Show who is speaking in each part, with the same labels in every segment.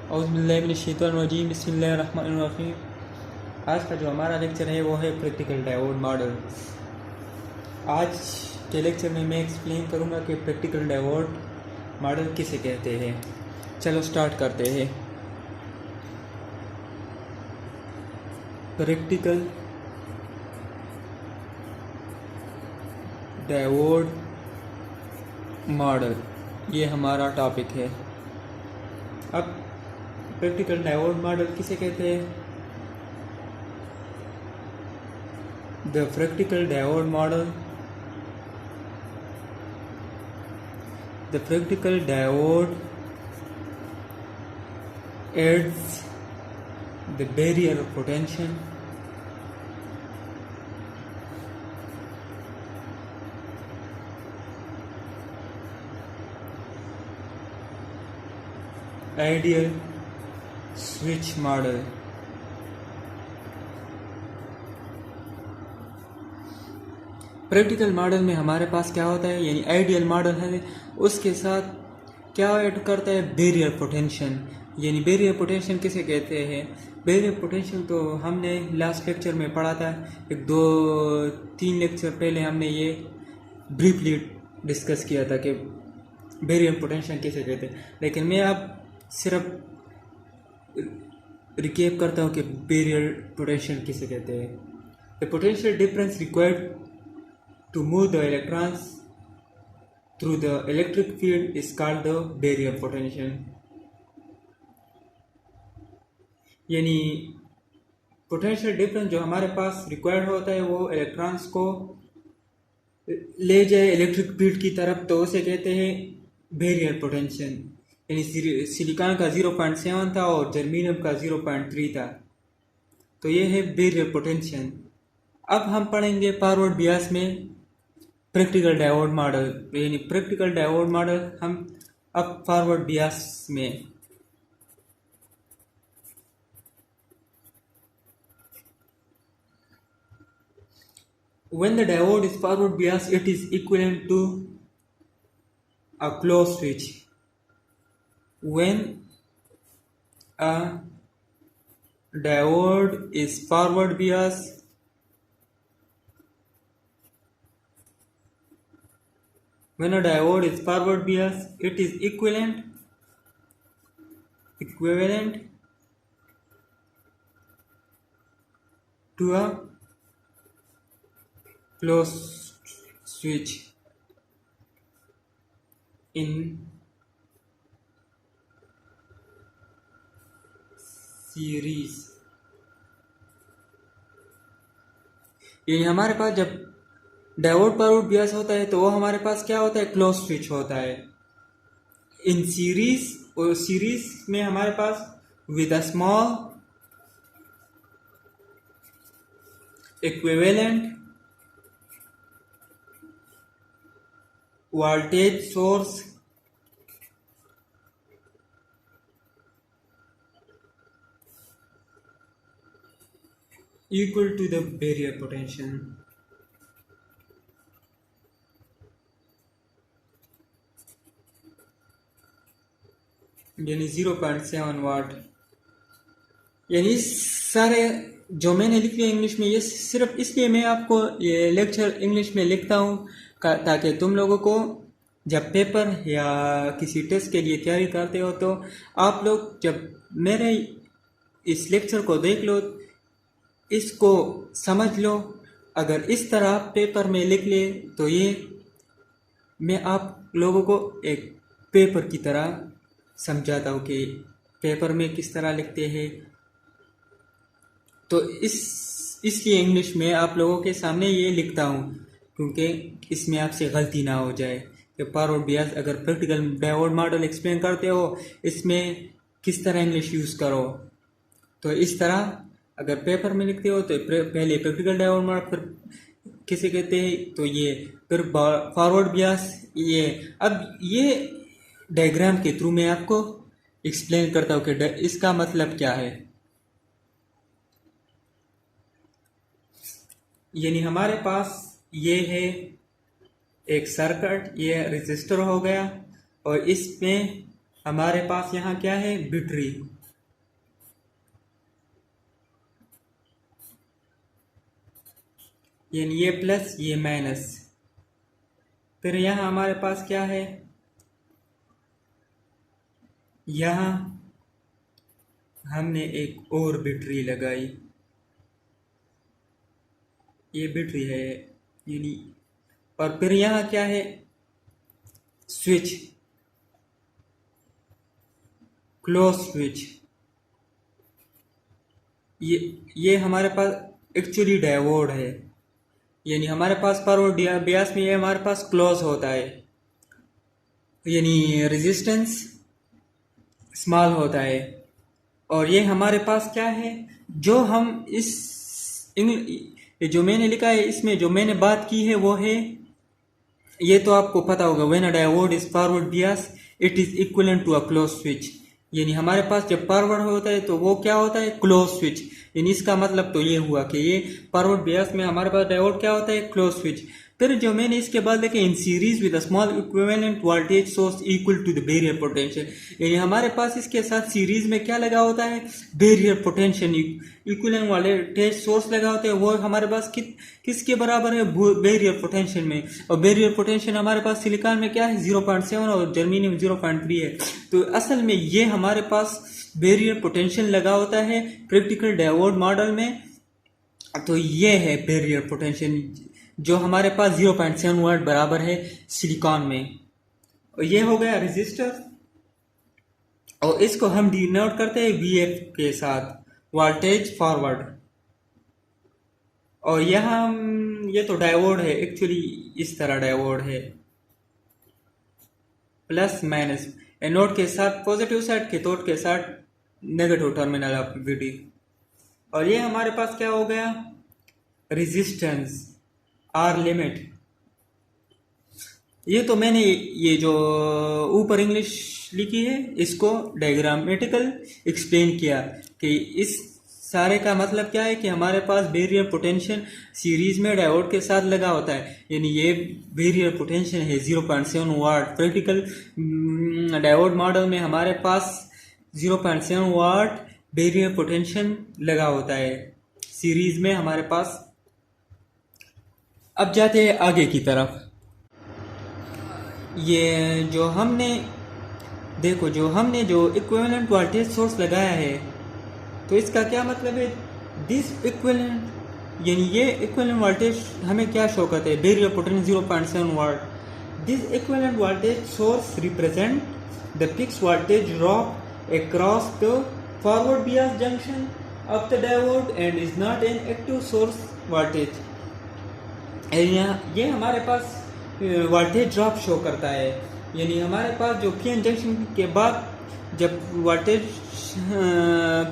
Speaker 1: औज़ुबिल्लाहिमिनश्शैतानिर्रजीम बिस्मिल्लाहिर्रहमानिर्रहीम। आज का जो हमारा लेक्चर है वो है प्रैक्टिकल डायोड मॉडल। आज के लेक्चर में मैं एक्सप्लेन करूँगा कि प्रैक्टिकल डायोड मॉडल किसे कहते हैं। चलो स्टार्ट करते हैं। प्रैक्टिकल डायोड मॉडल ये हमारा टॉपिक है। अब प्रैक्टिकल डायोड मॉडल किसे कहते हैं? The practical diode model, the practical diode adds the barrier potential ideal switch model। Practical model में हमारे पास क्या होता है, यानी आइडियल मॉडल है, उसके साथ क्या ऐड करता है? Barrier potential. यानी बैरियर पोटेंशियल किसे कहते हैं? बैरियर पोटेंशियल तो हमने लास्ट लेक्चर में पढ़ा था, एक दो तीन लेक्चर पहले हमने ये ब्रीफली डिस्कस किया था कि बैरियर पोटेंशियल किसे कहते हैं। लेकिन मैं अब सिर्फ रिकेप करता हूँ कि बैरियर पोटेंशियल किसे कहते हैं। The potential difference required to move the electrons through the electric field is called the barrier potential। यानी पोटेंशियल डिफरेंस जो हमारे पास रिक्वायर्ड होता है वो इलेक्ट्रॉन्स को ले जाए इलेक्ट्रिक फील्ड की तरफ, तो उसे कहते हैं बैरियर पोटेंशियल। यानी सिलिकॉन का 0.7 था और जर्मेनियम का 0.3 था, तो ये है बैरियर पोटेंशियल। अब हम पढ़ेंगे फॉरवर्ड बियास में प्रैक्टिकल डायोड मॉडल, यानी प्रैक्टिकल डायोड मॉडल हम अब फॉरवर्ड बियास में। When the diode is forward bias, it is equivalent to a closed switch। When a diode is forward bias, when a diode is forward bias, it is equivalent to a closed switch in series। यानी हमारे पास जब diode forward Beas होता है तो वो हमारे पास क्या होता है? क्लोज स्विच होता है। इन सीरीज, और सीरीज में हमारे पास with a small equivalent voltage source equal to the barrier potential। यानी 0.7 वाट। यानी सारे जो मैंने लिख लिया इंग्लिश में, ये सिर्फ इसलिए मैं आपको ये लेक्चर इंग्लिश में लिखता हूँ ताकि तुम लोगों को जब पेपर या किसी टेस्ट के लिए तैयारी करते हो तो आप लोग जब मेरे इस लेक्चर को देख लो, इसको समझ लो। अगर इस तरह पेपर में लिख ले तो ये मैं आप लोगों को एक पेपर की तरह समझाता हूँ कि पेपर में किस तरह लिखते हैं। तो इसलिए इंग्लिश में आप लोगों के सामने ये लिखता हूँ, क्योंकि इसमें आपसे गलती ना हो जाए कि फॉरवर्ड बियास अगर प्रैक्टिकल डायोड मॉडल एक्सप्लेन करते हो इसमें किस तरह इंग्लिश यूज़ करो। तो इस तरह अगर पेपर में लिखते हो तो पहले प्रैक्टिकल डायोड मॉडल, फिर किसे कहते हैं, तो ये फिर फॉरवर्ड बियास। ये अब ये डायग्राम के थ्रू मैं आपको एक्सप्लेन करता हूँ कि इसका मतलब क्या है। यानी हमारे पास ये है एक सर्किट, ये रेजिस्टर हो गया और इसमें हमारे पास यहाँ क्या है? बैटरी। यानी ये प्लस ये माइनस। फिर यहाँ हमारे पास क्या है, यहाँ हमने एक और बैटरी लगाई, ये बैटरी है यानी, और फिर यहाँ क्या है, स्विच, क्लोज स्विच। ये हमारे पास एक्चुअली डायोड है, यानी हमारे पास फॉरवर्ड बियास में ये हमारे पास क्लोज होता है, यानी रेजिस्टेंस स्मॉल होता है। और ये हमारे पास क्या है, जो हम इस जो मैंने लिखा है इसमें जो मैंने बात की है वो है, ये तो आपको पता होगा, when a diode is forward bias it is equivalent to a close switch. यानी हमारे पास जब फॉरवर्ड होता है तो वो क्या होता है, क्लोज स्विच। यानी इसका मतलब तो ये हुआ कि ये फॉरवर्ड बियास में हमारे पास डायोड क्या होता है, क्लोज स्विच। फिर जो मैंने इसके बाद देखे, in series with a small equivalent voltage source equal to the barrier potential. यानी हमारे पास इसके साथ सीरीज में क्या लगा होता है, barrier potential equivalent voltage source लगा होता है। वो हमारे पास किसके बराबर है, बैरियर पोटेंशियल में। और बैरियर पोटेंशियल हमारे पास सिलिकॉन में क्या है, 0.7 और जर्मेनियम 0.3 है। तो असल में ये हमारे पास बैरियर पोटेंशियल लगा होता है प्रैक्टिकल डायोड मॉडल में। तो ये है बैरियर पोटेंशियल जो हमारे पास 0.7 वोल्ट बराबर है सिलिकॉन में। और ये हो गया रेजिस्टर, और इसको हम डिनोट करते हैं VF के साथ, वोल्टेज फॉरवर्ड। और यहाँ ये तो डायोड है, एक्चुअली इस तरह डायोड है, प्लस माइनस, एनोड के साथ पॉजिटिव साइड, कैथोड के साथ नेगेटिव टर्मिनल ऑफ VD। और ये हमारे पास क्या हो गया, रेजिस्टेंस आर लिमिट। ये तो मैंने ये जो ऊपर इंग्लिश लिखी है इसको डायग्रामेटिकल एक्सप्लेन किया कि इस सारे का मतलब क्या है कि हमारे पास बैरियर पोटेंशियल सीरीज में डायोड के साथ लगा होता है। यानी ये बैरियर पोटेंशियल है 0.7 वाट। प्रैक्टिकल डायोड मॉडल में हमारे पास 0.7 वाट बैरियर पोटेंशियल लगा होता है सीरीज में हमारे पास। अब जाते हैं आगे की तरफ। ये जो हमने देखो, जो हमने जो इक्विवेलेंट वोल्टेज सोर्स लगाया है, तो इसका क्या मतलब है, दिस इक्विवेलेंट, यानी ये इक्विवेलेंट वोल्टेज हमें क्या शो करते हैं, barrier potential 0.7 watt. This equivalent voltage source represent the fix voltage drop across the forward bias junction of the diode and is not an active source voltage. ये हमारे पास voltage drop show करता है। यानी हमारे पास जो PN junction के बाद जब वोल्टेज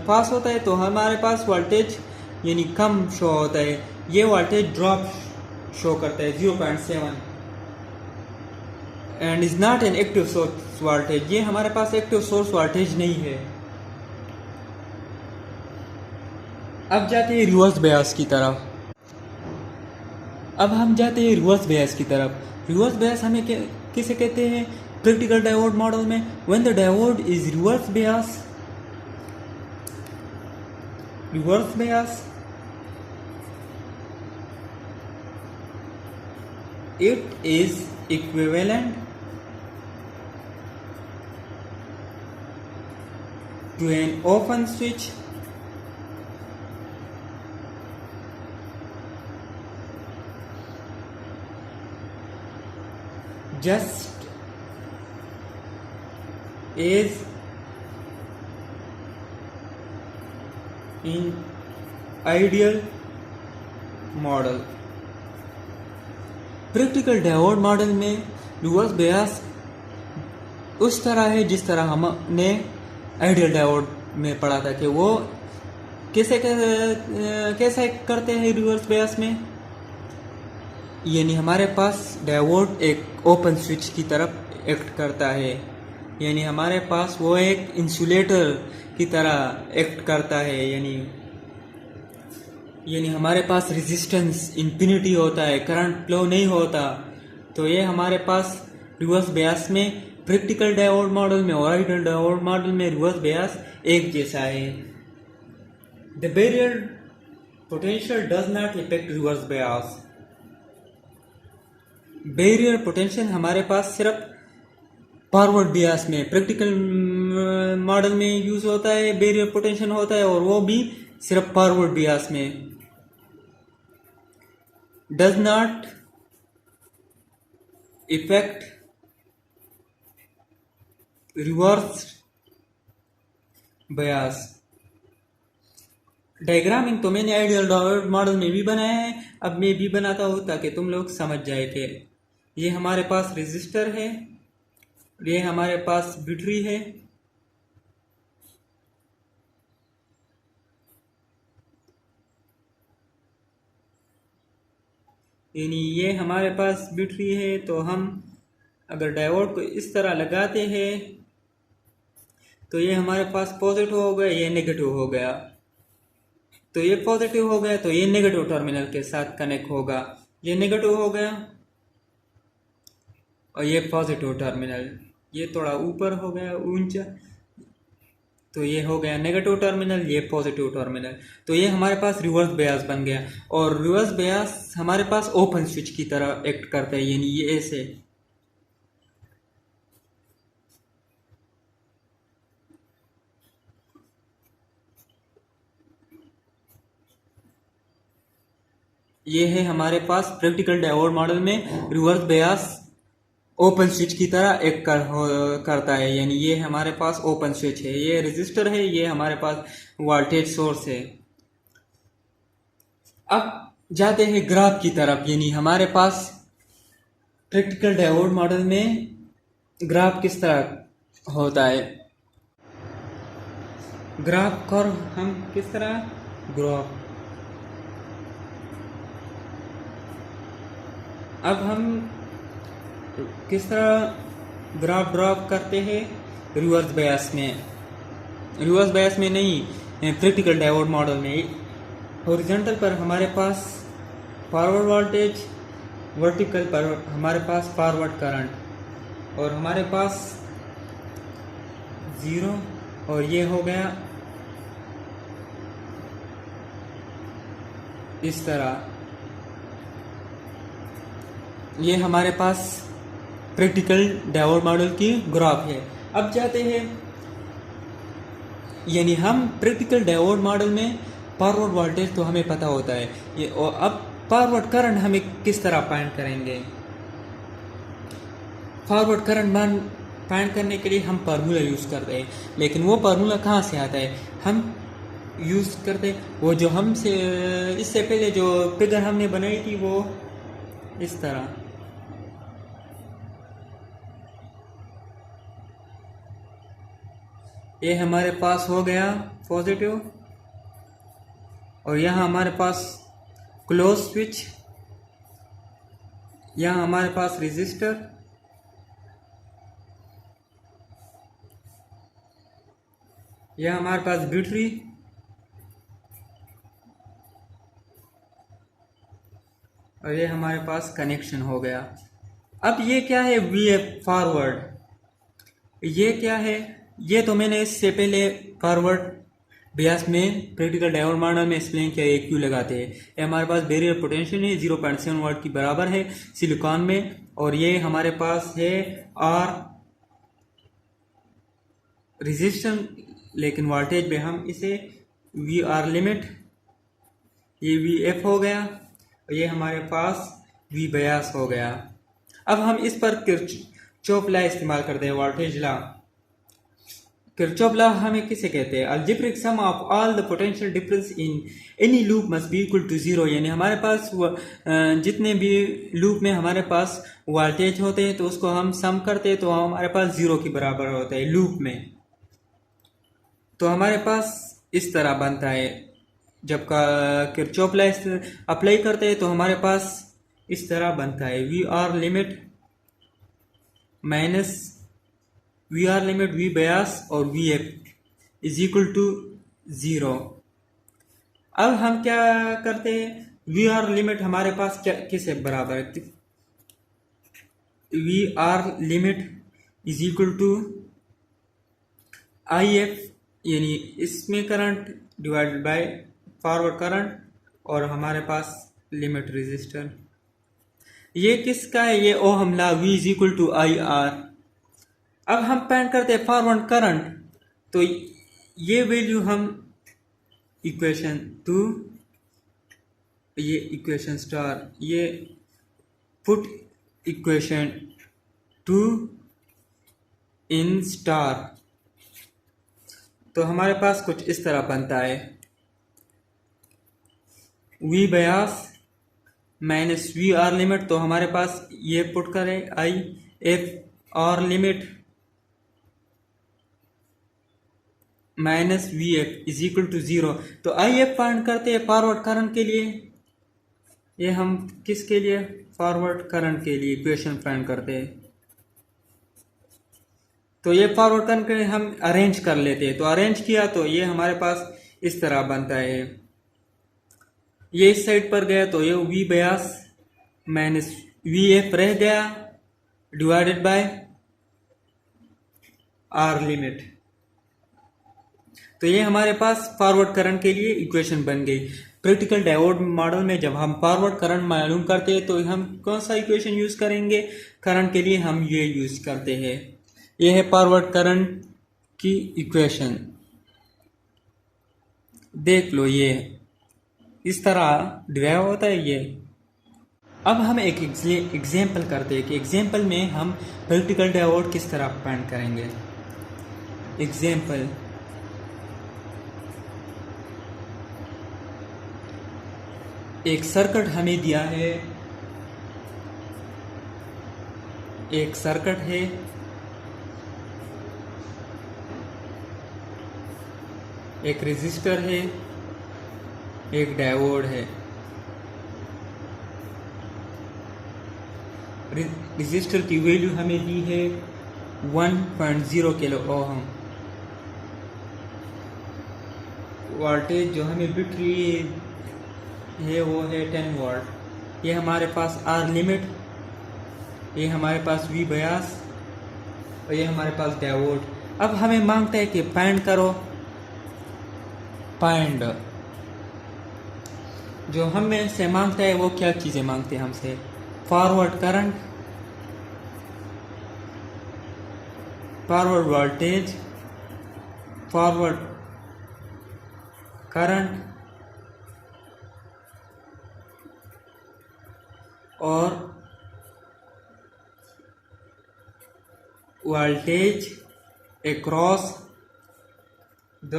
Speaker 1: पास होता है तो हमारे पास वोल्टेज यानी कम शो होता है। ये वोल्टेज ड्रॉप शो करता है 0.7 and is not an active source voltage. ये हमारे पास एक्टिव सोर्स वोल्टेज नहीं है। अब जाते हैं रिवर्स बायस की तरफ। अब हम जाते हैं रिवर्स बायस की तरफ। रिवर्स बायस हमें किसे कहते हैं प्रैक्टिकल डायोड मॉडल में, when the diode is reverse bias it is equivalent to an open switch just as in ideal model. Practical diode model में रिवर्स बायस उस तरह है जिस तरह हमने आइडियल डायोड में पढ़ा था कि वो कैसे करते हैं रिवर्स बायस में। यानी हमारे पास डायोड एक ओपन स्विच की तरफ एक्ट करता है, यानी हमारे पास वो एक इंसुलेटर की तरह एक्ट करता है। यानी हमारे पास रेजिस्टेंस इंफिनिटी होता है, करंट फ्लो नहीं होता। तो ये हमारे पास रिवर्स बायस में प्रैक्टिकल डायोड मॉडल में और आइडियल डायोड मॉडल में रिवर्स बायस एक जैसा है। The barrier potential does not effect reverse bias. Barrier potential हमारे पास सिर्फ फॉरवर्ड बियास में, प्रैक्टिकल मॉडल में यूज होता है, बैरियर पोटेंशियल होता है, और वो भी सिर्फ फॉरवर्ड बियास में। Does not effect reverse bias. Diagramming तो मैंने आइडियल मॉडल में भी बनाया है, अब मैं भी बनाता हूँ ताकि तुम लोग समझ जाए कि ये हमारे पास रेजिस्टर है, ये हमारे पास बैटरी है, यानी ये हमारे पास बैटरी है। तो हम अगर डायोड को इस तरह लगाते हैं तो ये हमारे पास पॉजिटिव हो गया, ये नेगेटिव हो गया। तो ये पॉजिटिव हो गया तो ये नेगेटिव टर्मिनल के साथ कनेक्ट होगा, ये नेगेटिव हो गया, और ये पॉजिटिव टर्मिनल, ये थोड़ा ऊपर हो गया ऊंचा, तो ये हो गया नेगेटिव टर्मिनल, ये पॉजिटिव टर्मिनल। तो ये हमारे पास रिवर्स बयास बन गया, और रिवर्स बयास हमारे पास ओपन स्विच की तरह एक्ट करता है, यानी ये ऐसे। ये है हमारे पास प्रैक्टिकल डायोड मॉडल में रिवर्स बयास ओपन स्विच की तरह एक करता है, यानी ये हमारे पास ओपन स्विच है, ये रेजिस्टर है, ये हमारे पास वोल्टेज सोर्स है। अब जाते हैं ग्राफ की तरफ, यानी हमारे पास प्रैक्टिकल डायोड मॉडल में ग्राफ किस तरह होता है। ग्राफ कर्व हम किस तरह ग्राफ, अब हम किस तरह ग्राफ ड्रॉ करते हैं रिवर्स बयास में, रिवर्स बयास में नहीं, प्रैक्टिकल डायोड मॉडल में। हॉरिजॉन्टल पर हमारे पास फॉरवर्ड वोल्टेज, वर्टिकल पर हमारे पास फॉरवर्ड करंट, और हमारे पास जीरो, और ये हो गया इस तरह। ये हमारे पास प्रैक्टिकल डायोड मॉडल की ग्राफ है। अब जाते हैं, यानी हम प्रैक्टिकल डायोड मॉडल में फॉरवर्ड वोल्टेज तो हमें पता होता है ये, और अब फॉरवर्ड करंट हमें किस तरह फाइंड करेंगे। फॉरवर्ड करंट मान फाइंड करने के लिए हम फार्मूला यूज़ करते हैं, लेकिन वो फार्मूला कहाँ से आता है, हम यूज़ करते हैं वो जो हमसे इससे पहले जो फिगर हमने बनाई थी वो इस तरह। ये हमारे पास हो गया पॉजिटिव, और यहाँ हमारे पास क्लोज स्विच, यहाँ हमारे पास रेजिस्टर, यहाँ हमारे पास बैटरी, और ये हमारे पास कनेक्शन हो गया। अब ये क्या है वी एफ फॉरवर्ड, ये क्या है, ये तो मैंने इससे पहले फॉरवर्ड बियास में प्रैक्टिकल डायोड मॉडल में एक्सप्लेन किया है क्यों लगाते हैं। ये हमारे पास बैरियर पोटेंशियल है 0.7 वाट की बराबर है सिलिकॉन में, और ये हमारे पास है आर रेजिस्टेंस, लेकिन वोल्टेज में हम इसे वी आर लिमिट, ये वी एफ हो गया, और ये हमारे पास वी बयास हो गया। अब हम इस पर किरचॉफ लॉ इस्तेमाल करते हैं, वोल्टेज लॉ। किरचॉफ लॉ हमें किसे कहते हैं, algebraic sum of all the potential difference in any loop must be equal to zero, यानी हमारे पास जितने भी लूप में हमारे पास वोल्टेज होते हैं तो उसको हम सम करते हैं तो हमारे पास जीरो के बराबर होता है लूप में। तो हमारे पास इस तरह बनता है, जब का किरचॉफ लॉ अप्लाई करते हैं तो हमारे पास इस तरह बनता है, V R limit minus V R limit V bias और V F is equal to zero. अब हम क्या करते हैं, वी आर लिमिट हमारे पास क्या किससे बराबर है, V R limit is equal to I F, यानी इसमें current divided by forward current, और हमारे पास लिमिट रेजिस्टर। ये किसका है? ये ohm law V is equal to I R. अब हम फाइंड करते हैं फॉरवर्ड करंट, तो ये वैल्यू हम इक्वेशन 2, ये इक्वेशन स्टार, ये पुट इक्वेशन 2 इन स्टार, तो हमारे पास कुछ इस तरह बनता है। V bias minus V R limit, तो हमारे पास ये पुट करें I F R limit minus V F is equal to 0। तो आई एफ फाइंड करते हैं फॉरवर्ड करंट के लिए। ये हम किसके लिए? फॉरवर्ड करंट के लिए इक्वेशन फाइंड करते हैं। तो ये फॉरवर्ड करंट के लिए हम अरेंज कर लेते हैं। तो अरेंज किया तो ये हमारे पास इस तरह बनता है। ये इस साइड पर गया तो ये V bias minus V F रह गया डिवाइडेड बाय आर लिमिट। तो ये हमारे पास फॉरवर्ड करंट के लिए इक्वेशन बन गई। प्रैक्टिकल डायोड मॉडल में जब हम फॉरवर्ड करंट मालूम करते हैं तो हम कौन सा इक्वेशन यूज करेंगे? करंट के लिए हम ये यूज करते हैं। ये है फॉरवर्ड करंट की इक्वेशन, देख लो, ये इस तरह डिराइव होता है ये। अब हम एक एग्जाम्पल करते हैं कि एग्जाम्पल में हम प्रैक्टिकल डायोड किस तरह फाइंड करेंगे। एग्जाम्पल, एक सर्किट हमें दिया है, एक सर्किट है, एक रेजिस्टर है, एक डायोड है। रेजिस्टर की वैल्यू हमें दी है 1.0 किलो ओम। वोल्टेज जो हमें बिट रही है वो है 10 वोल्ट। ये हमारे पास आर लिमिट, ये हमारे पास वी बयास और ये हमारे पास डायोड। अब हमें मांगता है कि फाइंड करो, फाइंड, जो हमें से मांगता है वो क्या चीज़ें मांगते हैं हमसे? Forward current, forward voltage, forward current और voltage across the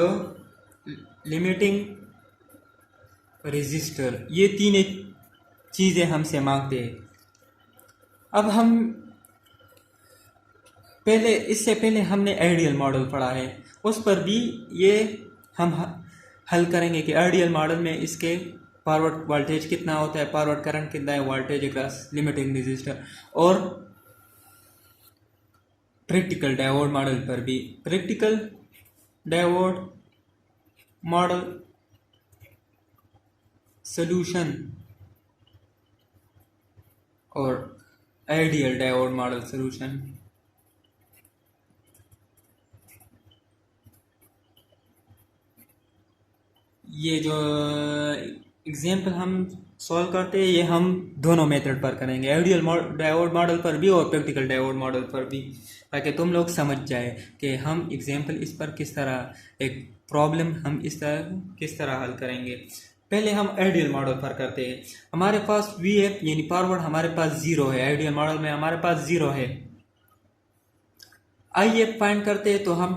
Speaker 1: limiting resistor. ये तीन चीज़ें हमसे मांगते हैं। अब हम इससे पहले हमने आइडियल मॉडल पढ़ा है, उस पर भी ये हम हल करेंगे कि आइडियल मॉडल में इसके फॉरवर्ड वोल्टेज कितना होता है, फॉरवर्ड करंट कितना है, वोल्टेज अक्रॉस लिमिटिंग रेजिस्टर। और प्रैक्टिकल डायोड मॉडल पर भी, प्रैक्टिकल डायोड मॉडल सॉल्यूशन और आइडियल डायोड मॉडल सॉल्यूशन। ये जो एग्जाम्पल हम सॉल्व करते हैं ये हम दोनों मेथड पर करेंगे, आइडियल डायोड मॉडल पर भी और प्रैक्टिकल डायोड मॉडल पर भी, ताकि तुम लोग समझ जाए कि हम एग्जाम्पल इस पर किस तरह, एक प्रॉब्लम हम इस तरह किस तरह हल करेंगे। पहले हम आइडियल मॉडल पर करते हैं। हमारे पास वी एफ यानी फॉरवर्ड हमारे पास 0 है, आइडियल मॉडल में हमारे पास 0 है। आई एफ फाइंड करते हैं तो हम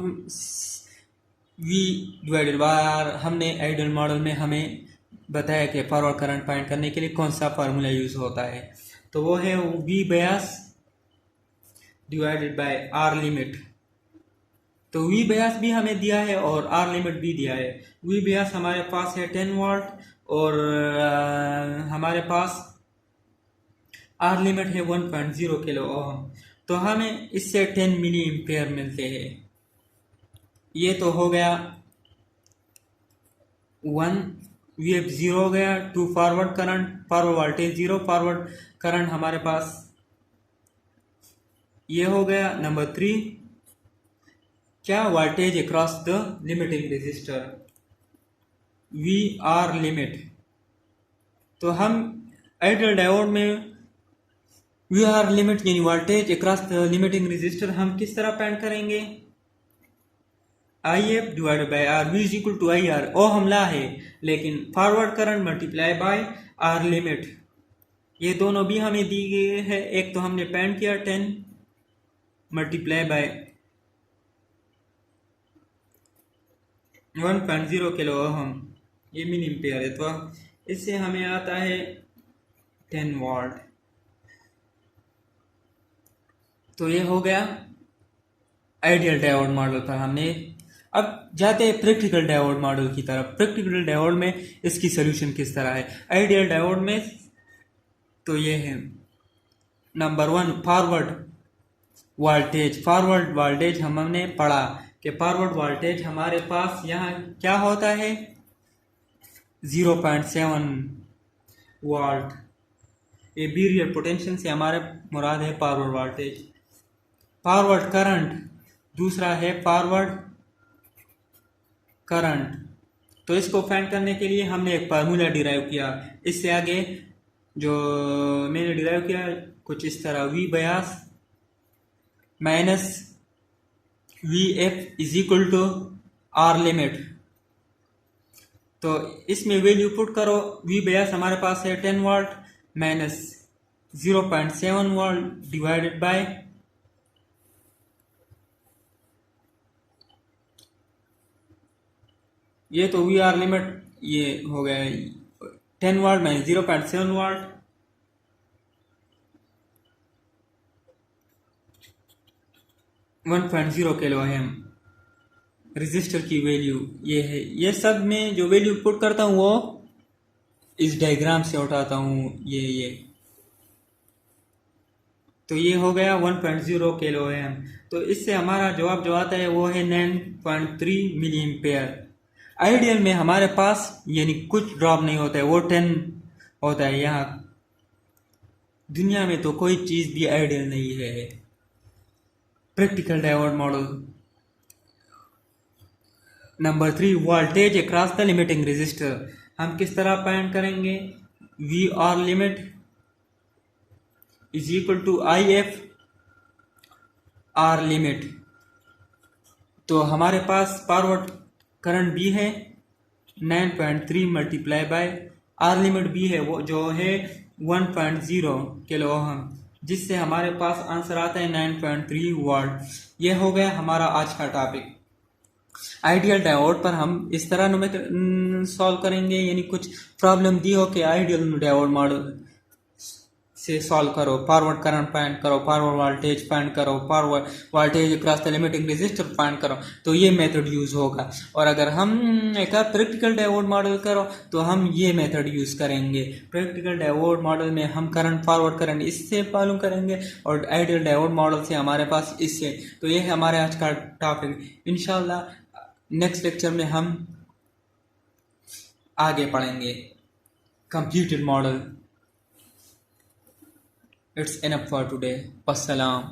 Speaker 1: वी डिवाइडेड बाय आर, हमने आइडियल मॉडल में हमें बताया कि फॉरवर्ड करंट फाइंड करने के लिए कौन सा फार्मूला यूज होता है, तो वो है V bias divided by R limit. तो वी बयास भी हमें दिया है और आर लिमिट भी दिया है। वी बयास हमारे पास है 10 वोल्ट और हमारे पास आर लिमिट है 1.0 किलो ओम। तो हमें इससे 10 मिली एम्पेयर मिलते हैं। ये तो हो गया 1, वी एफ 0 हो गया, 2 forward current, forward voltage 0, forward current हमारे पास ये हो गया। नंबर 3 क्या? Voltage across the limiting resistor, V R limit. तो हम आइडियल डायोड में वी आर लिमिट यानी voltage across the limiting resistor हम किस तरह फाइंड करेंगे? I F divided by R, V is equal to I R. ओ हमला है, लेकिन forward current multiply by R limit, ये दोनों भी हमें दी गई है। एक तो हमने फाइंड किया 10 मल्टीप्लाई बाय 1.0 किलो ओहम, ये मिली एम्पेयर है, तो इससे हमें आता है 10 वॉट। तो ये हो गया आइडियल डायोड मॉडल पर हमने। अब जाते हैं प्रैक्टिकल डायोड मॉडल की तरफ। प्रैक्टिकल डायोड में इसकी सोल्यूशन किस तरह है? आइडियल डायोड में तो ये है number 1 forward voltage. Forward voltage हमने पढ़ा कि फॉरवर्ड वोल्टेज हमारे पास यहाँ क्या होता है 0.7 वोल्ट। ये बैरियर पोटेंशियल से हमारे मुराद है फॉरवर्ड वोल्टेज। फॉरवर्ड करंट दूसरा है फॉरवर्ड करंट। तो इसको फाइंड करने के लिए हमने एक फार्मूला डिराइव किया। इससे आगे जो मैंने डिराइव किया कुछ इस तरह, V bias minus V F is equal to R limit. तो इसमें वैल्यू पुट करो, वी बयास हमारे पास है 10 volt minus 0.7 volt divided by ये तो वी आर लिमिट, ये हो गया 10 volt minus 0.7 volt, 1.0 kilo ohm resistor की वैल्यू ये है। ये सब में जो वैल्यू पुट करता हूँ वो इस डायग्राम से उठाता हूँ ये। तो ये हो गया 1.0 किलो ओहम। तो इससे हमारा जवाब जो आता है वो है 9.3 मिली एम्पेयर। आइडियल में हमारे पास यानी कुछ ड्रॉप नहीं होता है, वो 10 होता है। यहाँ दुनिया में तो कोई चीज़ भी आइडियल नहीं है। Practical diode model number 3 voltage across the limiting resistor हम किस तरह फाइंड करेंगे? V R limit is equal to I F R limit. तो हमारे पास फॉरवर्ड करंट भी है 9.3 मल्टीप्लाई बाय आर लिमिट भी है वो जो है 1.0 किलो ओहम, जिससे हमारे पास आंसर आता है 9.3 वोल्ट। ये हो गया हमारा आज का टॉपिक। आइडियल डायोड पर हम इस तरह सॉल्व करेंगे, यानी कुछ प्रॉब्लम दी हो कि आइडियल डायोड मॉडल से सॉल्व करो, फॉरवर्ड करंट फाइंड करो, फॉरवर्ड वोल्टेज फाइंड करो, forward voltage across the limiting register find करो, तो ये मेथड यूज होगा। और अगर हम एक प्रैक्टिकल डायोड मॉडल करो तो हम ये मेथड यूज करेंगे। प्रैक्टिकल डायोड मॉडल में हम करंट फॉरवर्ड करंट इससे मालूम करेंगे और आइडियल डायोड मॉडल से हमारे पास इससे। तो ये है हमारे आज का टॉपिक। इंशाल्लाह नेक्स्ट लेक्चर में हम आगे पढ़ेंगे computer model. It's enough for today. Wassalam.